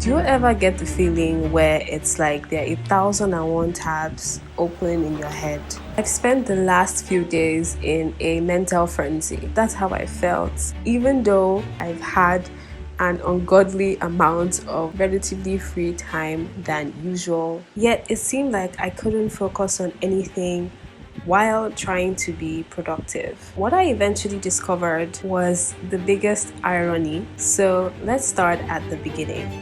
Do you ever get the feeling where it's like there are 1,001 tabs open in your head? I've spent the last few days in a mental frenzy. That's how I felt. Even though I've had an ungodly amount of relatively free time than usual, yet it seemed like I couldn't focus on anything while trying to be productive. What I eventually discovered was the biggest irony. So let's start at the beginning.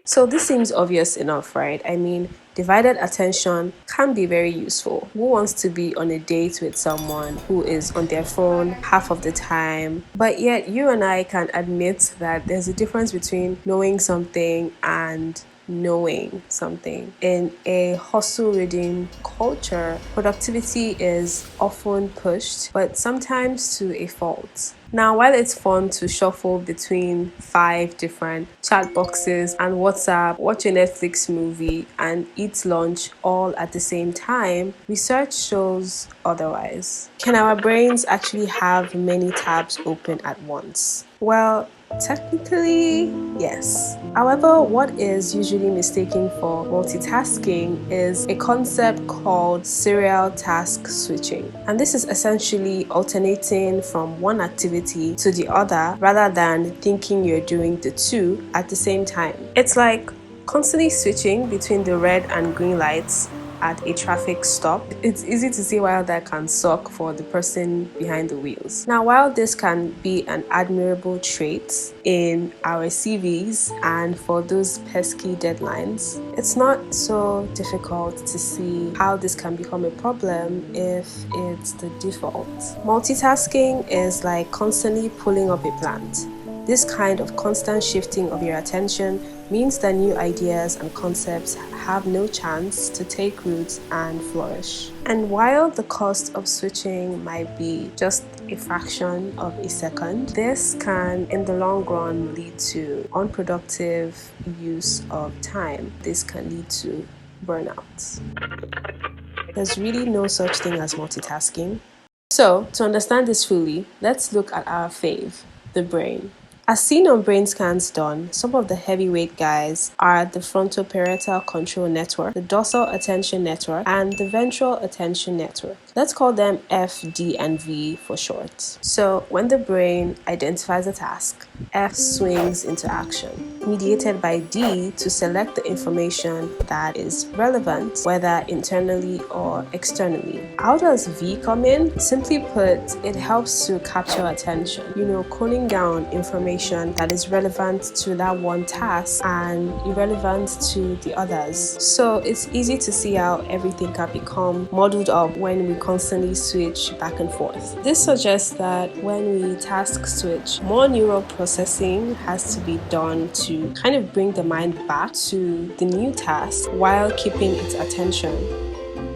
So this seems obvious enough, right? I mean, divided attention can be very useful. Who wants to be on a date with someone who is on their phone half of the time? But yet you and I can admit that there's a difference between knowing something and knowing something. In a hustle-ridden culture, productivity is often pushed, but sometimes to a fault. Now, while it's fun to shuffle between 5 different chat boxes and WhatsApp, watch a Netflix movie, and eat lunch all at the same time, research shows otherwise. Can our brains actually have many tabs open at once? Well, technically, yes. However, what is usually mistaken for multitasking is a concept called serial task switching. And this is essentially alternating from one activity to the other rather than thinking you're doing the two at the same time. It's like constantly switching between the red and green lights at a traffic stop. It's easy to see why that can suck for the person behind the wheels. Now, while this can be an admirable trait in our CVs and for those pesky deadlines, it's not so difficult to see how this can become a problem if it's the default. Multitasking is like constantly pulling up a plant. This kind of constant shifting of your attention means that new ideas and concepts have no chance to take root and flourish. And while the cost of switching might be just a fraction of a second, this can, in the long run, lead to unproductive use of time. This can lead to burnout. There's really no such thing as multitasking. So, to understand this fully, let's look at our fave, the brain. As seen on brain scans done, some of the heavyweight guys are the frontoparietal control network, the dorsal attention network, and the ventral attention network. Let's call them F, D, and V for short. So when the brain identifies a task, F swings into action, mediated by D to select the information that is relevant, whether internally or externally. How does V come in? Simply put, it helps to capture attention, coning down information that is relevant to that one task and irrelevant to the others. So it's easy to see how everything can become muddled up when we constantly switch back and forth. This suggests that when we task switch, more neural processing has to be done to kind of bring the mind back to the new task while keeping its attention.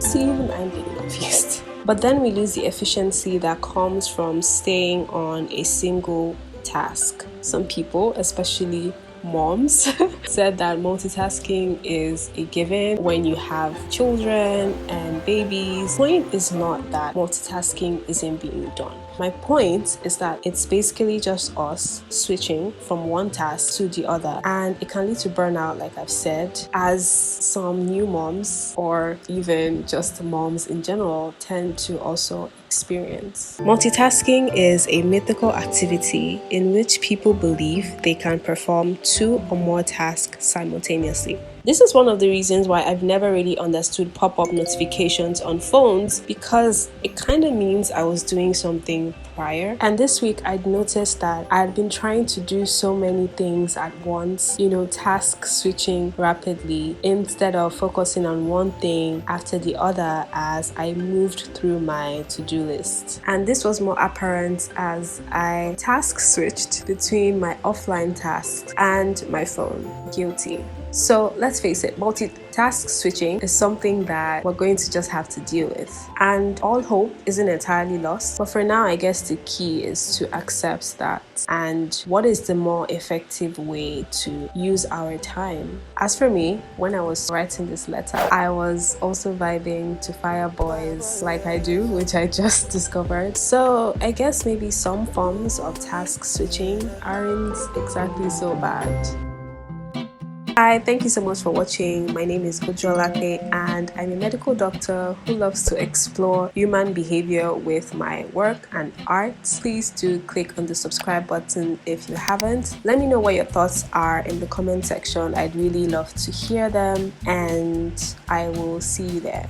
See, even I'm getting confused. But then we lose the efficiency that comes from staying on a single task. Some people, especially moms, said that multitasking is a given when you have children and babies. The point is not that multitasking isn't being done. My point is that it's basically just us switching from one task to the other, and it can lead to burnout, like I've said, as some new moms or even just moms in general tend to also experience. Multitasking is a mythical activity in which people believe they can perform 2 or more tasks simultaneously. This is one of the reasons why I've never really understood pop-up notifications on phones, because it kind of means I was doing something prior. And this week I'd noticed that I'd been trying to do so many things at once, task switching rapidly instead of focusing on one thing after the other as I moved through my to-do list. And this was more apparent as I task switched between my offline tasks and my phone. Guilty. So let's face it, multitask switching is something that we're going to just have to deal with. And all hope isn't entirely lost. But for now, I guess the key is to accept that. And what is the more effective way to use our time? As for me, when I was writing this letter, I was also vibing to Fireboys like I do, which I just discovered. So I guess maybe some forms of task switching aren't exactly so bad. Hi, thank you so much for watching. My name is Ojuolape and I'm a medical doctor who loves to explore human behavior with my work and art. Please do click on the subscribe button if you haven't. Let me know what your thoughts are in the comment section. I'd really love to hear them and I will see you there.